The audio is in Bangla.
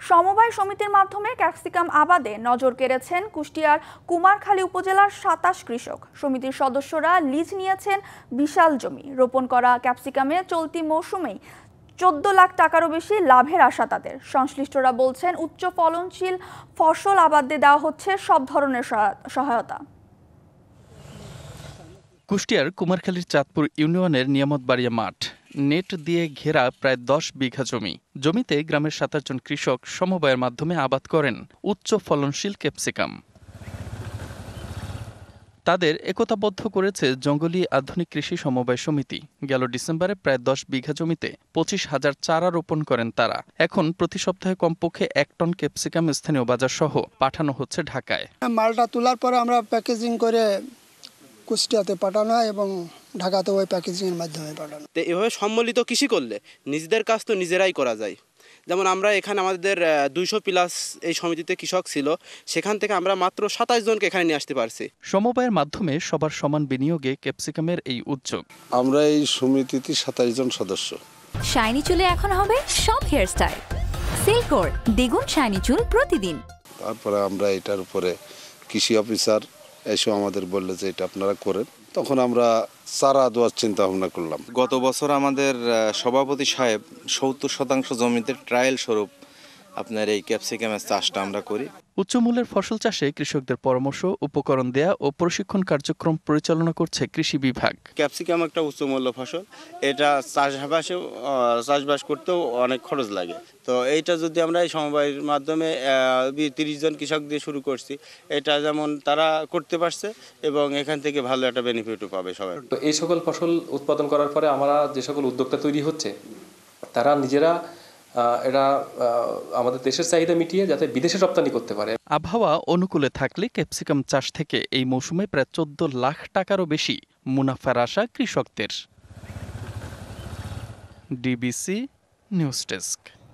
সমবায় সমিতির মাধ্যমে ক্যাপসিকাম আবাদে নজর কেড়েছেন কুষ্টিয়ার কুমারখালী উপজেলার ২৭ কৃষক। সমিতির সদস্যরা লিজ নিয়েছেন বিশাল জমি। রোপণ করা ক্যাপসিকামে চলতি মৌসুমেই ১৪ লাখ টাকারও বেশি লাভের আশা তাদের। সংশ্লিষ্টরা বলছেন, উচ্চ ফলনশীল ফসল আবাদে দেওয়া হচ্ছে সব ধরনের সহায়তা। কুষ্টিয়ার কুমারখালীর চাঁদপুর ইউনিয়নের নিয়ামতবাড়িয়া মাঠ নেট দিয়ে ঘেরা প্রায় ১০ বিঘা জমিতে গ্রামের ২৭ জন কৃষক সমবায়ের মাধ্যমে আবাদ করেন উচ্চ ফলনশীল ক্যাপসিকাম। তাদের একতাবদ্ধ করেছে জঙ্গলি আধুনিক কৃষি সমবায় সমিতি। গেল ডিসেম্বরে প্রায় ১০ বিঘা জমিতে ২৫,০০০ চারা রোপণ করেন তারা। এখন প্রতি সপ্তাহে কমপক্ষে ১ টন ক্যাপসিকাম স্থানীয় বাজার সহ পাঠানো হচ্ছে ঢাকায়। মালটা তোলার পরে আমরা প্যাকেজিং করে কুষ্টিয়াতে পাঠানো হয় এবং ঢাকাতে ওই প্যাকেজিংয়ের মাধ্যমে পাঠানো। তো এভাবে সম্মিলিত কৃষি করলে নিজেদের কাজ তো নিজেরাই করা যায়। যেমন আমরা এখানে আমাদের ২০০+ এই সমিতিতে কৃষক ছিল, সেখান থেকে আমরা মাত্র ২৭ জনকে এখানে নিয়ে আসতে পারছি। সমবায়ের মাধ্যমে সবার সমান বিনিয়োগে ক্যাপসিকামের এই উদ্যোগ। আমরা এই সমিতিতে ২৭ জন সদস্য। শাইনি চুলে এখন হবে সব হেয়ারস্টাইল। সিল্কোর দ্বিগুণ শাইনি চুল প্রতিদিন। তারপরে আমরা এটার উপরে কৃষি অফিসার এসে আমাদের বললে যে এটা আপনারা করেন, তখন আমরা চারা দেওয়ার চিন্তা ভাবনা করলাম। গত বছর আমাদের সভাপতি সাহেব ৭০% জমিতে ট্রায়াল স্বরূপ আপনার এই ক্যাপসিকামের চাষটা আমরা করি। উচ্চমূল্যের ফসল চাষে কৃষকদের পরামর্শ, উপকরণ দেয়া ও প্রশিক্ষণ কার্যক্রম পরিচালনা করছে কৃষি বিভাগ। ক্যাপসিকাম একটা উচ্চমূল্য ফসল, এটা চাষবাস করতেও অনেক খরচ লাগে। তো এইটা যদি আমরা এই সমবায়ের মাধ্যমে ৩০ জন কৃষক দিয়ে শুরু করছি, এটা যেমন তারা করতে পারছে এবং এখান থেকে ভালো একটা বেনিফিটও পাবে সবাই। তো এই সকল ফসল উৎপাদন করার পরে আমরা যে সকল উদ্যোক্তা তৈরি হচ্ছে, তারা নিজেরা এরা আমাদের দেশের চাহিদা মিটিয়ে যাতে বিদেশে রপ্তানি করতে পারে। আবহাওয়া অনুকূলে থাকলে ক্যাপসিকাম চাষ থেকে এই মৌসুমে প্রায় ১৪ লাখ টাকারও বেশি মুনাফার আশা কৃষকদের। DBC news desk.